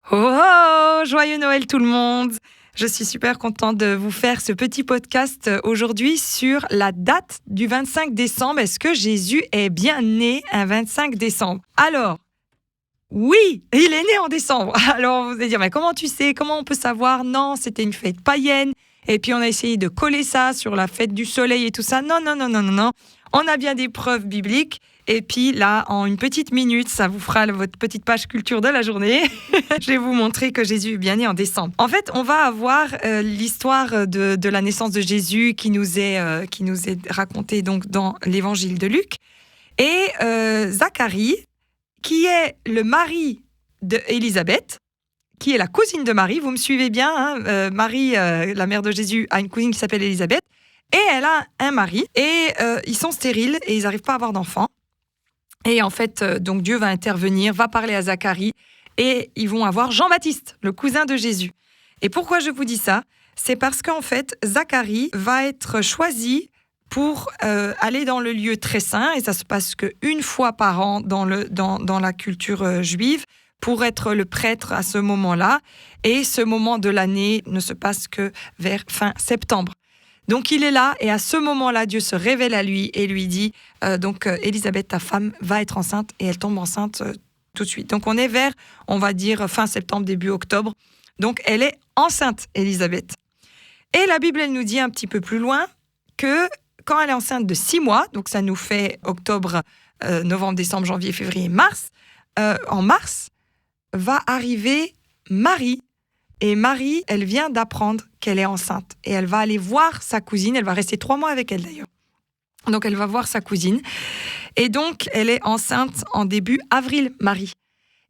Oh, oh, joyeux Noël tout le monde! Je suis super contente de vous faire ce petit podcast aujourd'hui sur la date du 25 décembre. Est-ce que Jésus est bien né un 25 décembre? Alors, oui, il est né en décembre. Alors, vous allez dire, mais comment tu sais? Comment on peut savoir? Non, c'était une fête païenne. Et puis, on a essayé de coller ça sur la fête du soleil et tout ça. Non, non, non, non, non, non. On a bien des preuves bibliques. Et puis là, en une petite minute, ça vous fera votre petite page culture de la journée. Je vais vous montrer que Jésus est bien né en décembre. En fait, on va avoir l'histoire de la naissance de Jésus qui nous est racontée donc dans l'évangile de Luc. Et Zacharie, qui est le mari d'Élisabeth, qui est la cousine de Marie. Vous me suivez bien, hein, Marie, la mère de Jésus, a une cousine qui s'appelle Élisabeth. Et elle a un mari. Et ils sont stériles et ils n'arrivent pas à avoir d'enfants. Et en fait, donc Dieu va intervenir, va parler à Zacharie. Et ils vont avoir Jean-Baptiste, le cousin de Jésus. Et pourquoi je vous dis ça? C'est parce qu'en fait, Zacharie va être choisi pour aller dans le lieu très saint. Et ça se passe qu'une fois par an dans la culture juive, pour être le prêtre à ce moment-là. Et ce moment de l'année ne se passe que vers fin septembre. Donc il est là et à ce moment-là, Dieu se révèle à lui et lui dit Élisabeth, ta femme, va être enceinte et elle tombe enceinte tout de suite. Donc on est vers, on va dire, fin septembre, début octobre. Donc elle est enceinte, Élisabeth. Et la Bible, elle nous dit un petit peu plus loin que quand elle est enceinte de 6 mois, donc ça nous fait octobre, novembre, décembre, janvier, février, mars, en mars, va arriver Marie. Et Marie, elle vient d'apprendre qu'elle est enceinte. Et elle va aller voir sa cousine. Elle va rester 3 mois avec elle, d'ailleurs. Donc, elle va voir sa cousine. Et donc, elle est enceinte en début avril, Marie.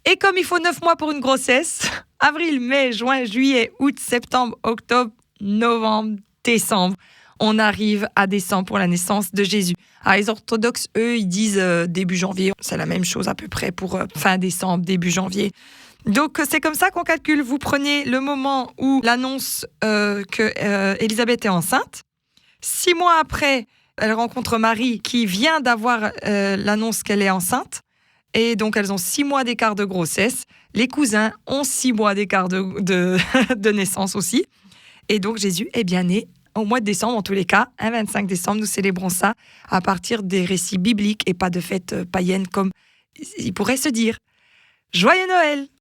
Et comme il faut 9 mois pour une grossesse, avril, mai, juin, juillet, août, septembre, octobre, novembre, décembre, on arrive à décembre pour la naissance de Jésus. Alors, les orthodoxes, eux, ils disent début janvier. C'est la même chose à peu près pour fin décembre, début janvier. Donc, c'est comme ça qu'on calcule. Vous prenez le moment où l'annonce que Élisabeth est enceinte. 6 mois après, elle rencontre Marie qui vient d'avoir l'annonce qu'elle est enceinte. Et donc, elles ont 6 mois d'écart de grossesse. Les cousins ont 6 mois d'écart de naissance aussi. Et donc, Jésus est bien né au mois de décembre, en tous les cas. Un 25 décembre, nous célébrons ça à partir des récits bibliques et pas de fêtes païennes comme il pourrait se dire. Joyeux Noël!